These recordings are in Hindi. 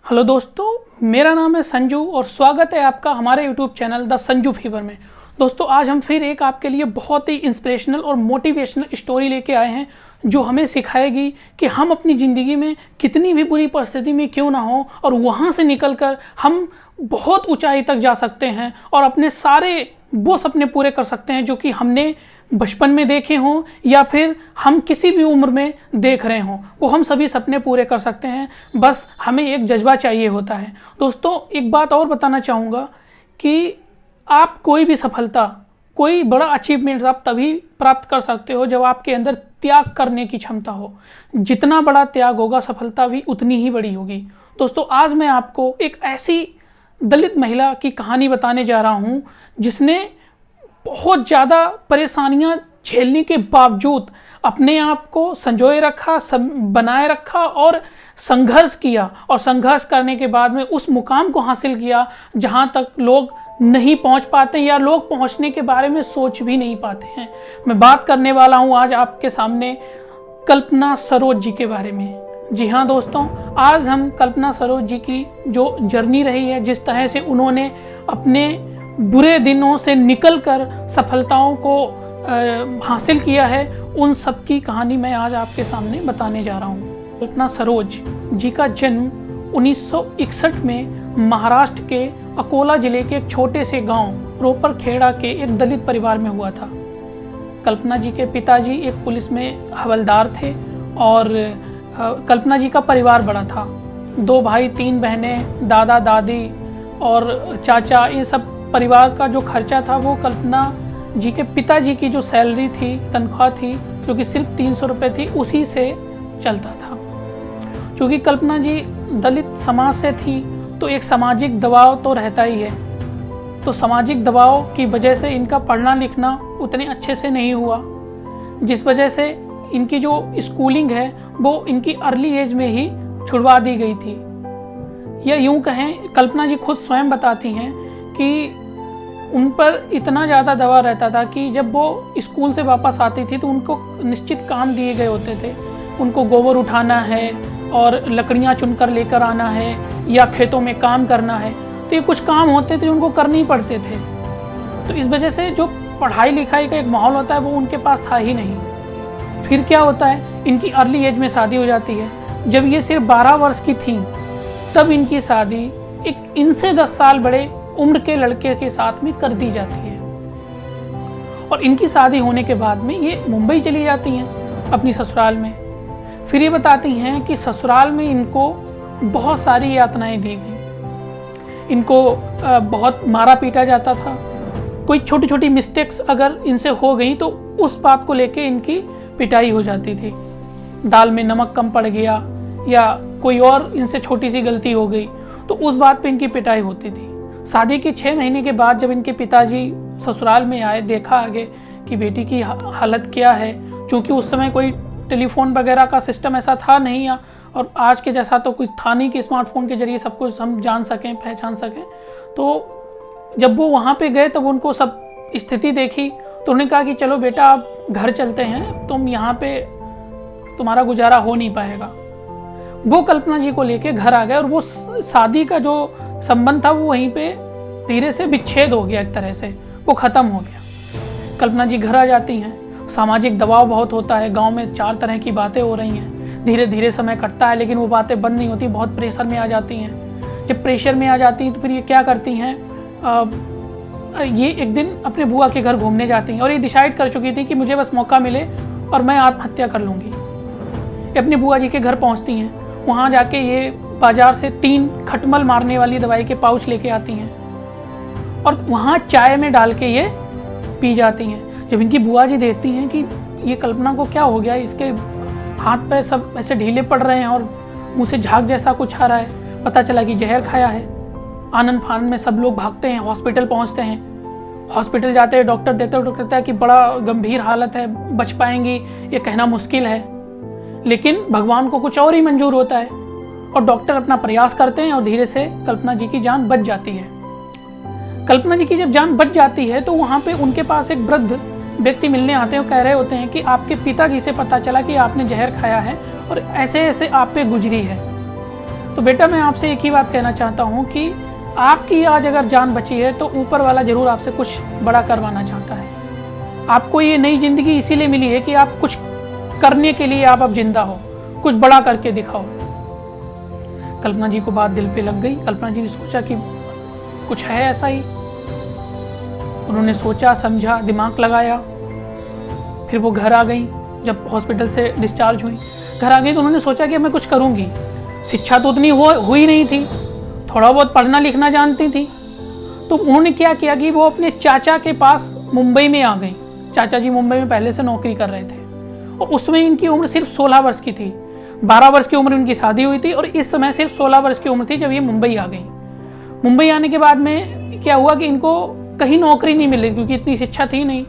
हेलो दोस्तों, मेरा नाम है संजू और स्वागत है आपका हमारे YouTube channel the Sanju fever में। दोस्तों, आज हम फिर एक आपके लिए बहुत ही इंस्पिरेशनल और मोटिवेशनल स्टोरी लेके आए हैं जो हमें सिखाएगी कि हम अपनी ज़िंदगी में कितनी भी बुरी परिस्थिति में क्यों ना हो और वहाँ से निकलकर हम बहुत ऊंचाई तक जा सकते हैं और अपने सारे वो सपने पूरे कर सकते हैं जो कि हमने बचपन में देखे हों या फिर हम किसी भी उम्र में देख रहे हों। वो हम सभी सपने पूरे कर सकते हैं, बस हमें एक जज्बा चाहिए होता है। दोस्तों, एक बात और बताना चाहूँगा कि आप कोई भी सफलता, कोई बड़ा अचीवमेंट आप तभी प्राप्त कर सकते हो जब आपके अंदर त्याग करने की क्षमता हो। जितना बड़ा त्याग होगा, सफलता भी उतनी ही बड़ी होगी। दोस्तों, आज मैं आपको एक ऐसी दलित महिला की कहानी बताने जा रहा हूँ जिसने बहुत ज़्यादा परेशानियां झेलने के बावजूद अपने आप को संजोए रखा, बनाए रखा और संघर्ष किया, और संघर्ष करने के बाद में उस मुकाम को हासिल किया जहां तक लोग नहीं पहुंच पाते या लोग पहुंचने के बारे में सोच भी नहीं पाते हैं। मैं बात करने वाला हूं आज आपके सामने कल्पना सरोज जी के बारे में। जी हाँ दोस्तों, आज हम कल्पना सरोज जी की जो जर्नी रही है, जिस तरह से उन्होंने अपने बुरे दिनों से निकलकर सफलताओं को हासिल किया है, उन सब की कहानी मैं आज आपके सामने बताने जा रहा हूँ। कल्पना सरोज जी का जन्म 1961 में महाराष्ट्र के अकोला जिले के एक छोटे से गांव रोपरखेड़ा के एक दलित परिवार में हुआ था। कल्पना जी के पिताजी एक पुलिस में हवलदार थे और कल्पना जी का परिवार बड़ा था। 2 भाई 3 बहनें, दादा दादी और चाचा, ये सब परिवार का जो खर्चा था वो कल्पना जी के पिताजी की जो सैलरी थी, तनख्वाह थी, जो कि सिर्फ 300 रुपये थी, उसी से चलता था। क्योंकि कल्पना जी दलित समाज से थी तो एक सामाजिक दबाव तो रहता ही है। तो सामाजिक दबाव की वजह से इनका पढ़ना लिखना उतने अच्छे से नहीं हुआ, जिस वजह से इनकी जो स्कूलिंग है वो इनकी अर्ली एज में ही छुड़वा दी गई थी। या यूँ कहें, कल्पना जी खुद स्वयं बताती हैं कि उन पर इतना ज़्यादा दबाव रहता था कि जब वो स्कूल से वापस आती थी तो उनको निश्चित काम दिए गए होते थे। उनको गोबर उठाना है और लकड़ियाँ चुनकर लेकर आना है या खेतों में काम करना है, तो ये कुछ काम होते थे उनको करने ही पड़ते थे। तो इस वजह से जो पढ़ाई लिखाई का एक माहौल होता है वो उनके पास था ही नहीं। फिर क्या होता है, इनकी अर्ली एज में शादी हो जाती है। जब ये सिर्फ 12 वर्ष की थी तब इनकी शादी एक इनसे 10 साल बड़े उम्र के लड़के के साथ में कर दी जाती है। और इनकी शादी होने के बाद में ये मुंबई चली जाती हैं अपनी ससुराल में। फिर ये बताती हैं कि ससुराल में इनको बहुत सारी यातनाएं दी गई। इनको बहुत मारा पीटा जाता था। कोई छोटी छोटी मिस्टेक्स अगर इनसे हो गई तो उस बात को लेके इनकी पिटाई हो जाती थी। दाल में नमक कम पड़ गया या कोई और इनसे छोटी सी गलती हो गई तो उस बात पे इनकी पिटाई होती थी। शादी के 6 महीने के बाद जब इनके पिताजी ससुराल में आए, देखा आगे कि बेटी की हालत क्या है, क्योंकि उस समय कोई टेलीफोन वगैरह का सिस्टम ऐसा था नहीं और आज के जैसा तो कुछ था नहीं कि स्मार्टफोन के जरिए सब कुछ हम जान सकें, पहचान सकें। तो जब वो वहाँ पे गए तब उनको सब स्थिति देखी तो उन्होंने कहा कि चलो बेटा, आप घर चलते हैं, तुम यहाँ पे तुम्हारा गुजारा हो नहीं पाएगा। वो कल्पना जी को लेके घर आ गए और वो शादी का जो संबंध था वो वहीं पे धीरे से विच्छेद हो गया, एक तरह से वो खत्म हो गया। कल्पना जी घर आ जाती हैं। सामाजिक दबाव बहुत होता है, गांव में 4 तरह की बातें हो रही हैं। धीरे धीरे समय कटता है लेकिन वो बातें बंद नहीं होती, बहुत प्रेशर में आ जाती हैं। जब प्रेशर में आ जाती हैं तो फिर ये क्या करती हैं, ये एक दिन अपने बुआ के घर घूमने जाती हैं और ये डिसाइड कर चुकी थी कि मुझे बस मौका मिले और मैं आत्महत्या कर लूँगी। ये अपनी बुआ जी के घर पहुँचती हैं। वहाँ जाके ये बाजार से 3 खटमल मारने वाली दवाई के पाउच लेके आती हैं और वहाँ चाय में डाल के ये पी जाती हैं। जब इनकी बुआ जी देखती हैं कि ये कल्पना को क्या हो गया, इसके हाथ पैर सब ऐसे ढीले पड़ रहे हैं और मुँह से झाग जैसा कुछ आ रहा है, पता चला कि जहर खाया है। आनंद फानंद में सब लोग भागते हैं, हॉस्पिटल पहुँचते हैं। हॉस्पिटल जाते हैं, डॉक्टर कहता है कि बड़ा गंभीर हालत है, बच पाएंगी ये कहना मुश्किल है। लेकिन भगवान को कुछ और ही मंजूर होता है और डॉक्टर अपना प्रयास करते हैं और धीरे से कल्पना जी की जान बच जाती है। कल्पना जी की जब जान बच जाती है तो वहाँ पे उनके पास एक वृद्ध व्यक्ति मिलने आते हैं और कह रहे होते हैं कि आपके पिताजी से पता चला कि आपने जहर खाया है और ऐसे ऐसे आप पे गुजरी है। तो बेटा मैं आपसे एक ही बात कहना चाहता हूँ कि आपकी आज अगर जान बची है तो ऊपर वाला जरूर आपसे कुछ बड़ा करवाना चाहता है। आपको ये नई जिंदगी इसीलिए मिली है कि आप कुछ करने के लिए आप अब जिंदा हो, कुछ बड़ा करके दिखाओ। कल्पना जी को बात दिल पे लग गई। कल्पना जी ने सोचा कि कुछ है ऐसा ही। उन्होंने सोचा, समझा, दिमाग लगाया। फिर वो घर आ गई। जब हॉस्पिटल से डिस्चार्ज हुई, घर आ गई तो उन्होंने सोचा कि मैं कुछ करूंगी। शिक्षा तो उतनी हुई नहीं थी, थोड़ा बहुत पढ़ना लिखना जानती थी। तो उन्होंने क्या किया कि वो अपने चाचा के पास मुंबई में आ गई। चाचा जी मुंबई में पहले से नौकरी कर रहे थे और उसमें इनकी उम्र सिर्फ 16 वर्ष की थी। 12 वर्ष की उम्र इनकी शादी हुई थी और इस समय सिर्फ 16 वर्ष की उम्र थी जब ये मुंबई आ गई। मुंबई आने के बाद में क्या हुआ कि इनको कहीं नौकरी नहीं मिली क्योंकि इतनी शिक्षा थी नहीं।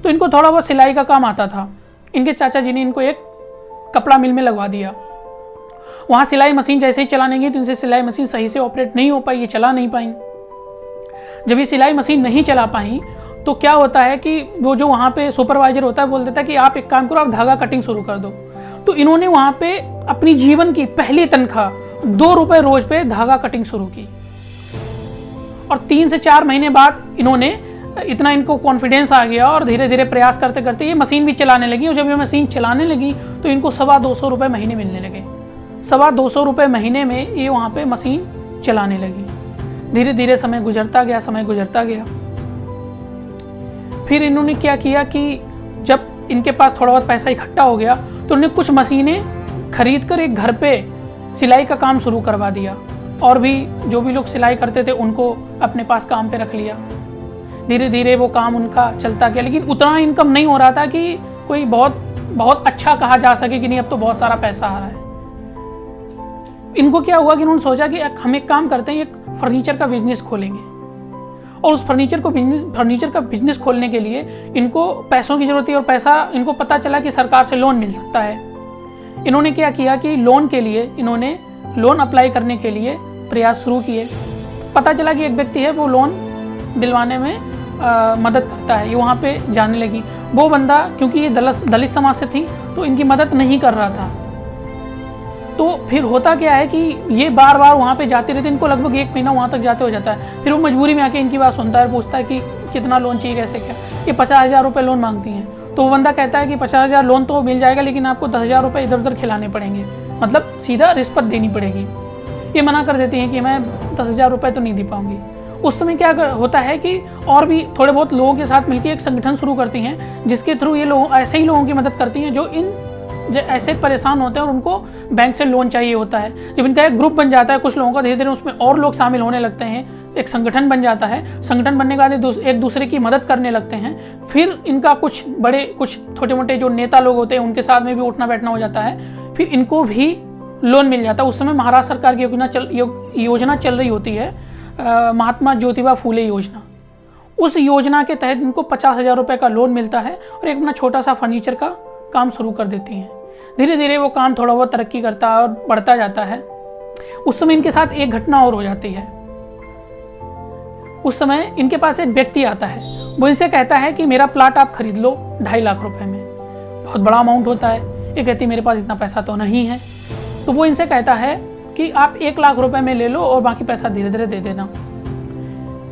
तो इनको थोड़ा बहुत सिलाई का काम आता था। इनके चाचा जी ने इनको एक कपड़ा मिल में लगवा दिया। वहाँ सिलाई मशीन जैसे ही चलाने गई तो इनसे सिलाई मशीन सही से ऑपरेट नहीं हो पाई, ये चला नहीं पाई। जब ये सिलाई मशीन नहीं चला पाई तो क्या होता है कि वो जो वहाँ पे सुपरवाइजर होता है बोल देता है कि आप एक काम करो, आप धागा कटिंग शुरू कर दो। तो इन्होंने वहाँ पे अपनी जीवन की पहली तनख्वाह 2 रुपए रोज पे धागा कटिंग शुरू की और 3 से 4 महीने बाद इन्होंने इतना इनको कॉन्फिडेंस आ गया और धीरे धीरे प्रयास करते करते ये मशीन भी चलाने लगी। और जब ये मशीन चलाने लगी तो इनको 225 रुपये महीने मिलने लगे। 225 रुपये महीने में ये वहाँ पे मशीन चलाने लगी। धीरे धीरे समय गुजरता गया, समय गुजरता गया। फिर इन्होंने क्या किया कि जब इनके पास थोड़ा बहुत पैसा इकट्ठा हो गया तो उन्होंने कुछ मशीनें खरीद कर एक घर पे सिलाई का काम शुरू करवा दिया और भी जो भी लोग सिलाई करते थे उनको अपने पास काम पे रख लिया। धीरे धीरे वो काम उनका चलता गया, लेकिन उतना इनकम नहीं हो रहा था कि कोई बहुत अच्छा कहा जा सके कि नहीं अब तो बहुत सारा पैसा आ रहा है। इनको क्या हुआ कि उन्होंने सोचा कि हम एक काम करते हैं, एक फर्नीचर का बिजनेस खोलेंगे। और उस फर्नीचर का बिजनेस खोलने के लिए इनको पैसों की जरूरत थी और पैसा इनको पता चला कि सरकार से लोन मिल सकता है। इन्होंने क्या किया कि लोन के लिए इन्होंने लोन अप्लाई करने के लिए प्रयास शुरू किए। पता चला कि एक व्यक्ति है वो लोन दिलवाने में मदद करता है। ये वहाँ पे जाने लगी। वो बंदा क्योंकि ये दलित समाज से थी तो इनकी मदद नहीं कर रहा था। तो फिर होता क्या है कि ये बार बार वहाँ पे जाते रहते, इनको लगभग 1 महीना वहाँ तक जाते हो जाता है। फिर वो मजबूरी में आके इनकी बात सुनता है, पूछता है कि कितना लोन चाहिए, कैसे क्या। ये 50,000 रुपये लोन मांगती हैं। तो वो बंदा कहता है कि 50,000 लोन तो मिल जाएगा लेकिन आपको 10,000 रुपये इधर उधर खिलाने पड़ेंगे, मतलब सीधा रिश्वत देनी पड़ेगी। ये मना कर देती हैं कि मैं 10,000 रुपये तो नहीं दे पाऊंगी। उस समय क्या होता है कि और भी थोड़े बहुत लोगों के साथ मिलकर एक संगठन शुरू करती हैं जिसके थ्रू ये लोग ऐसे ही लोगों की मदद करती हैं जो ऐसे परेशान होते हैं और उनको बैंक से लोन चाहिए होता है। जब इनका एक ग्रुप बन जाता है कुछ लोगों का, धीरे धीरे उसमें और लोग शामिल होने लगते हैं, एक संगठन बन जाता है। संगठन बनने के बाद एक दूसरे की मदद करने लगते हैं। फिर इनका कुछ छोटे मोटे जो नेता लोग होते हैं उनके साथ में भी उठना बैठना हो जाता है। फिर इनको भी लोन मिल जाता है। उस समय महाराष्ट्र सरकार की योजना चल रही होती है, महात्मा ज्योतिबा फूले योजना। उस योजना के तहत इनको 50,000 रुपये का लोन मिलता है और एक अपना छोटा सा फर्नीचर का काम शुरू कर देती हैं। धीरे धीरे वो काम थोड़ा बहुत तरक्की करता है और बढ़ता जाता है। उस समय इनके साथ एक घटना और हो जाती है। उस समय इनके पास एक व्यक्ति आता है, वो इनसे कहता है कि मेरा प्लाट आप खरीद लो 2.5 लाख रुपए में। बहुत बड़ा अमाउंट होता है। ये कहती मेरे पास इतना पैसा तो नहीं है। तो वो इनसे कहता है कि आप 1 लाख रुपए में ले लो और बाकी पैसा धीरे धीरे दे देना।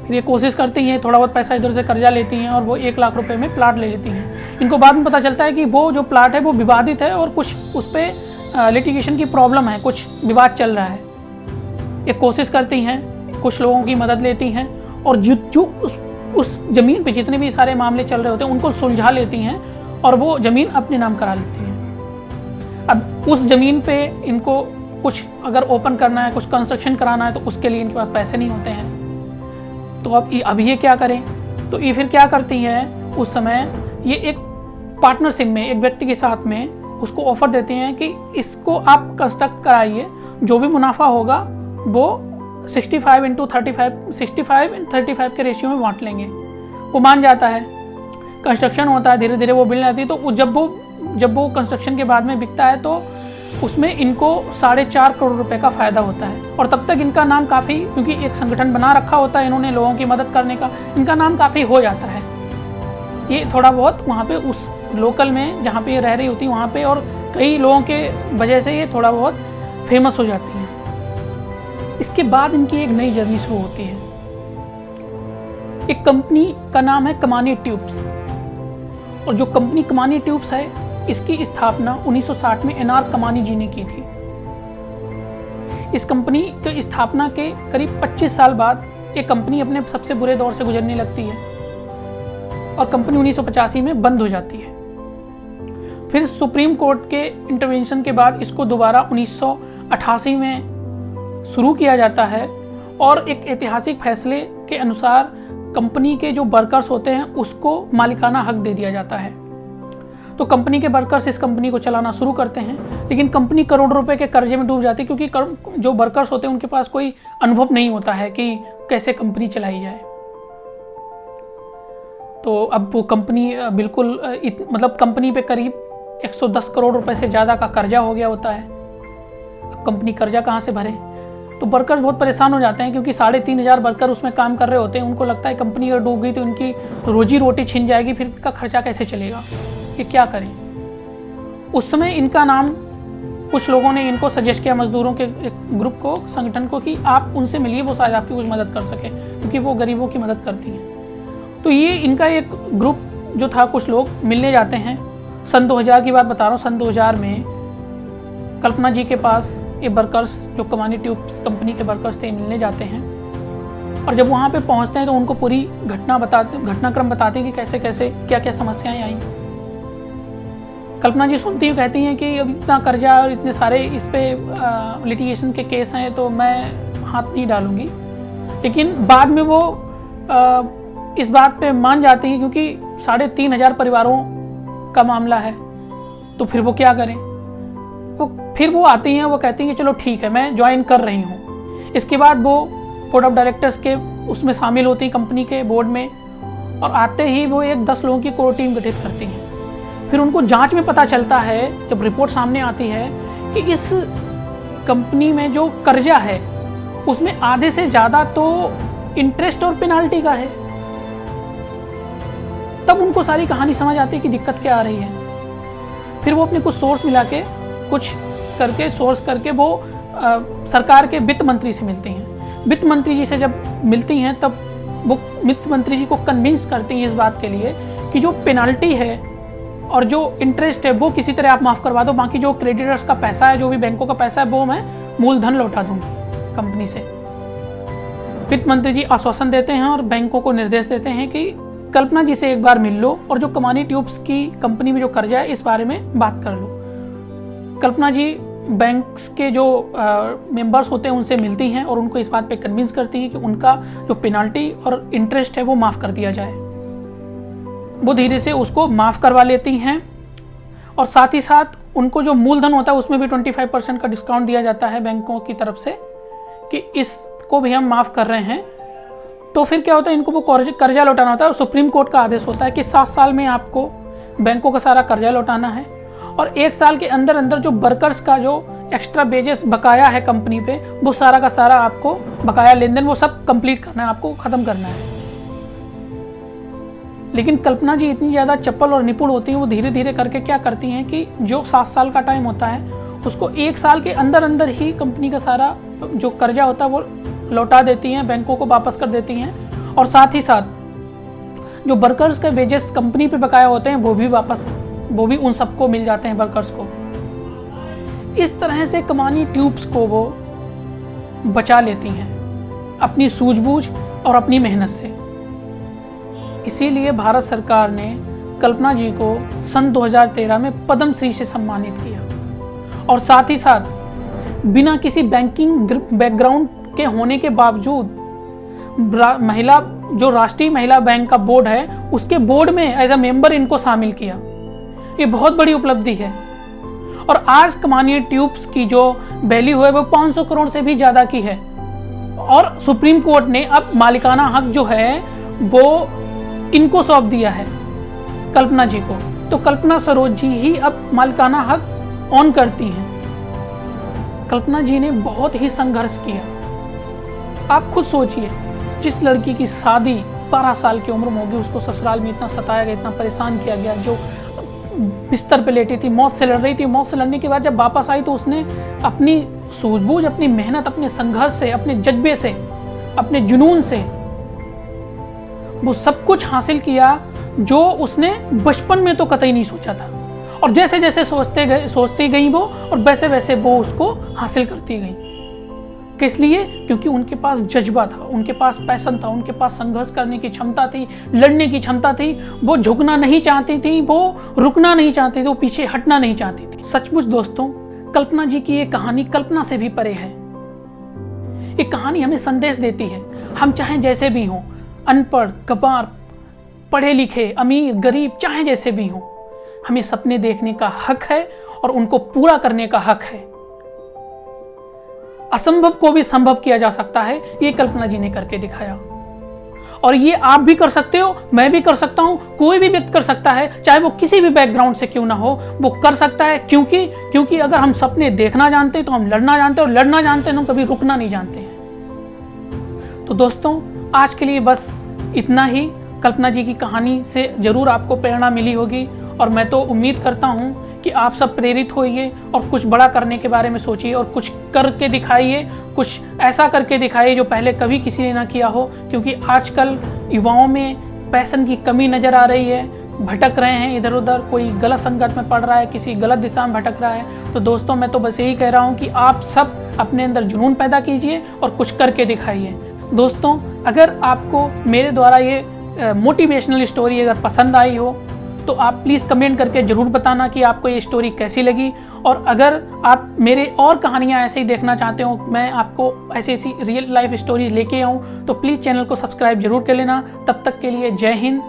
फिर ये कोशिश करती हैं, थोड़ा बहुत पैसा इधर से कर्जा लेती हैं और वो 1 लाख रुपए में प्लाट ले लेती हैं। इनको बाद में पता चलता है कि वो जो प्लाट है वो विवादित है और कुछ उस पर लिटिगेशन की प्रॉब्लम है, कुछ विवाद चल रहा है। ये कोशिश करती हैं, कुछ लोगों की मदद लेती हैं और जो उस जमीन पे जितने भी सारे मामले चल रहे होते हैं उनको सुलझा लेती हैं और वो जमीन अपने नाम करा लेती हैं। अब उस जमीन पे इनको कुछ अगर ओपन करना है, कुछ कंस्ट्रक्शन कराना है तो उसके लिए इनके पास पैसे नहीं होते हैं। तो अब ये क्या करें? तो ये फिर क्या करती हैं, उस समय ये एक पार्टनरशिप में एक व्यक्ति के साथ में उसको ऑफर देते हैं कि इसको आप कंस्ट्रक्ट कराइए, जो भी मुनाफा होगा वो 65/35 के रेशियो में बांट लेंगे। वो मान जाता है। कंस्ट्रक्शन होता है, धीरे धीरे वो बिल आती है। तो जब वो कंस्ट्रक्शन के बाद में बिकता है तो उसमें इनको 4.5 करोड़ रुपए का फायदा होता है। और तब तक इनका नाम काफ़ी, क्योंकि एक संगठन बना रखा होता है इन्होंने लोगों की मदद करने का, इनका नाम काफ़ी हो जाता है। ये थोड़ा बहुत वहाँ पे उस लोकल में जहाँ पे ये रह रही होती है वहाँ पे और कई लोगों के वजह से ये थोड़ा बहुत फेमस हो जाती हैं। इसके बाद इनकी एक नई जर्नी शुरू होती है। एक कंपनी का नाम है कमानी ट्यूब्स, और जो कंपनी कमानी ट्यूब्स है इसकी स्थापना 1960 में एनआर कमानी जी ने की थी। इस कंपनी की स्थापना के करीब 25 साल बाद ये कंपनी अपने सबसे बुरे दौर से गुजरने लगती है और कंपनी 1985 में बंद हो जाती है। फिर सुप्रीम कोर्ट के इंटरवेंशन के बाद इसको दोबारा 1988 में शुरू किया जाता है और एक ऐतिहासिक फैसले के अनुसार कंपनी के जो वर्कर्स होते हैं उसको मालिकाना हक दे दिया जाता है। तो कंपनी के वर्कर्स इस कंपनी को चलाना शुरू करते हैं, लेकिन कंपनी करोड़ों रुपए के कर्जे में डूब जाती है, क्योंकि जो वर्कर्स होते हैं उनके पास कोई अनुभव नहीं होता है कि कैसे कंपनी चलाई जाए। तो अब वो कंपनी बिल्कुल मतलब कंपनी पे करीब 110 करोड़ रुपए से ज़्यादा का कर्जा हो गया होता है। अब कंपनी कर्जा कहाँ से भरे? तो वर्कर्स बहुत परेशान हो जाते हैं, क्योंकि 3500 वर्कर उसमें काम कर रहे होते हैं। उनको लगता है कंपनी अगर डूब गई तो उनकी रोजी रोटी छिन जाएगी, फिर इनका खर्चा कैसे चलेगा, कि क्या करें। उस समय इनका नाम कुछ लोगों ने इनको सजेस्ट किया, मजदूरों के एक ग्रुप को, संगठन को, कि आप उनसे मिलिए, वो शायद आपकी कुछ मदद कर सके, क्योंकि वो गरीबों की मदद करती हैं। तो ये इनका एक ग्रुप जो था, कुछ लोग मिलने जाते हैं। सन 2000 की बात बता रहा हूँ। सन 2000 में कल्पना जी के पास ये वर्कर्स जो कमानी ट्यूब्स कंपनी के वर्कर्स थे मिलने जाते हैं, और जब वहाँ पे पहुँचते हैं तो उनको पूरी घटनाक्रम बताते हैं कि कैसे कैसे क्या क्या समस्याएं आई। कल्पना जी सुनती हुई कहती हैं कि अब इतना कर्जा और इतने सारे इस पे लिटिगेशन के केस हैं, तो मैं हाथ नहीं डालूंगी। लेकिन बाद में वो इस बात पे मान जाती हैं, क्योंकि 3500 परिवारों का मामला है, तो फिर वो क्या करें। तो फिर वो आती हैं, वो कहती हैं कि चलो ठीक है, मैं ज्वाइन कर रही हूँ। इसके बाद वो बोर्ड ऑफ डायरेक्टर्स के उसमें शामिल होती हैं, कंपनी के बोर्ड में, और आते ही वो एक 10 लोगों की कोर टीम गठित करती हैं। फिर उनको जांच में पता चलता है, जब रिपोर्ट सामने आती है, कि इस कंपनी में जो कर्जा है उसमें आधे से ज्यादा तो इंटरेस्ट और पेनाल्टी का है। तब उनको सारी कहानी समझ आती है कि दिक्कत क्या आ रही है। फिर वो अपने कुछ सोर्स मिला के, कुछ करके सोर्स करके वो सरकार के वित्त मंत्री से मिलती हैं। वित्त मंत्री जी से जब मिलती हैं तब वो वित्त मंत्री जी को कन्विंस करती हैं इस बात के लिए कि जो पेनाल्टी है और जो इंटरेस्ट है वो किसी तरह आप माफ़ करवा दो, बाकी जो क्रेडिटर्स का पैसा है, जो भी बैंकों का पैसा है, वो मैं मूलधन लौटा दूंगी कंपनी से। वित्त मंत्री जी आश्वासन देते हैं और बैंकों को निर्देश देते हैं कि कल्पना जी से एक बार मिल लो और जो कमानी ट्यूब्स की कंपनी में जो कर्जा है इस बारे में बात कर लो। कल्पना जी बैंक्स के जो मेंबर्स होते हैं उनसे मिलती हैं और उनको इस बात पे कन्विंस करती हैं कि उनका जो पेनाल्टी और इंटरेस्ट है वो माफ़ कर दिया जाए। वो धीरे से उसको माफ़ करवा लेती हैं, और साथ ही साथ उनको जो मूलधन होता है उसमें भी 25% का डिस्काउंट दिया जाता है बैंकों की तरफ से, कि इसको भी हम माफ़ कर रहे हैं। तो फिर क्या होता है, इनको वो कर्जा लौटाना होता है, और सुप्रीम कोर्ट का आदेश होता है कि 7 साल में आपको बैंकों का सारा कर्जा लौटाना है, और 1 साल के अंदर अंदर जो वर्कर्स का जो एक्स्ट्रा वेजेस बकाया है कंपनी पे, वो सारा का सारा आपको बकाया लेन देन वो सब कंप्लीट करना है, आपको ख़त्म करना है। लेकिन कल्पना जी इतनी ज़्यादा चप्पल और निपुण होती हैं, वो धीरे धीरे करके क्या करती हैं कि जो 7 साल का टाइम होता है उसको 1 साल के अंदर अंदर ही कंपनी का सारा जो कर्जा होता है वो लौटा देती हैं, बैंकों को वापस कर देती हैं, और साथ ही साथ जो वर्कर्स के वेजेस कंपनी पे बकाया होते हैं वो भी उन सबको मिल जाते हैं वर्कर्स को। इस तरह से कमानी ट्यूब्स को वो बचा लेती हैं अपनी सूझबूझ और अपनी मेहनत से। इसीलिए भारत सरकार ने कल्पना जी को सन 2013 में पद्म श्री से सम्मानित किया, और साथ ही साथ बिना किसी बैंकिंग बैकग्राउंड के होने के बावजूद महिला जो राष्ट्रीय महिला बैंक का बोर्ड है उसके बोर्ड में एज अ मेंबर इनको शामिल किया। ये बहुत बड़ी उपलब्धि है, और आज कमानी ट्यूब्स की जो वैल्यू है वो 500 करोड़ से भी ज़्यादा की है, और सुप्रीम कोर्ट ने अब मालिकाना हक जो है वो इनको सौंप दिया है, कल्पना जी को। तो कल्पना सरोज जी ही अब मालिकाना हक ऑन करती हैं। कल्पना जी ने बहुत ही संघर्ष किया। आप खुद सोचिए, जिस लड़की की शादी 12 साल की उम्र में होगी, उसको ससुराल में इतना सताया गया, इतना परेशान किया गया, जो बिस्तर पे लेटी थी, मौत से लड़ रही थी। मौत से लड़ने के बाद जब वापस आई तो उसने अपनी सूझबूझ, अपनी मेहनत, अपने संघर्ष से, अपने जज्बे से, अपने जुनून से वो सब कुछ हासिल किया जो उसने बचपन में तो कतई नहीं सोचा था। और जैसे जैसे सोचती गई वो, और वैसे वैसे वो उसको हासिल करती गई। किस लिए? क्योंकि उनके पास जज्बा था, उनके पास पैशन था, उनके पास संघर्ष करने की क्षमता थी, लड़ने की क्षमता थी। वो झुकना नहीं चाहती थी, वो रुकना नहीं चाहती थी, वो पीछे हटना नहीं चाहती थी। सचमुच दोस्तों, कल्पना जी की ये कहानी कल्पना से भी परे है। ये कहानी हमें संदेश देती है, हम चाहे जैसे भी हों, अनपढ़, गंवार, पढ़े लिखे, अमीर, गरीब, चाहे जैसे भी हों, हमें सपने देखने का हक है और उनको पूरा करने का हक है। असंभव को भी संभव किया जा सकता है, ये कल्पना जी ने करके दिखाया। और ये आप भी कर सकते हो, मैं भी कर सकता हूं, कोई भी व्यक्ति कर सकता है, चाहे वो किसी भी बैकग्राउंड से क्यों ना हो, वो कर सकता है। क्योंकि अगर हम सपने देखना जानते तो हम लड़ना जानते, और लड़ना जानते तो हम कभी रुकना नहीं जानते हैं। तो दोस्तों, आज के लिए बस इतना ही। कल्पना जी की कहानी से जरूर आपको प्रेरणा मिली होगी, और मैं तो उम्मीद करता हूं कि आप सब प्रेरित होइए और कुछ बड़ा करने के बारे में सोचिए, और कुछ करके दिखाइए, कुछ ऐसा करके दिखाइए जो पहले कभी किसी ने ना किया हो। क्योंकि आजकल युवाओं में पैशन की कमी नज़र आ रही है, भटक रहे हैं इधर उधर, कोई गलत संगत में पड़ रहा है, किसी गलत दिशा में भटक रहा है। तो दोस्तों, मैं तो बस यही कह रहा हूँ कि आप सब अपने अंदर जुनून पैदा कीजिए और कुछ करके दिखाइए। दोस्तों, अगर आपको मेरे द्वारा ये मोटिवेशनल स्टोरी अगर पसंद आई हो तो आप प्लीज़ कमेंट करके ज़रूर बताना कि आपको ये स्टोरी कैसी लगी। और अगर आप मेरे और कहानियाँ ऐसे ही देखना चाहते हो, मैं आपको ऐसी ऐसी रियल लाइफ स्टोरीज लेके आऊँ, तो प्लीज़ चैनल को सब्सक्राइब जरूर कर लेना। तब तक के लिए जय हिंद,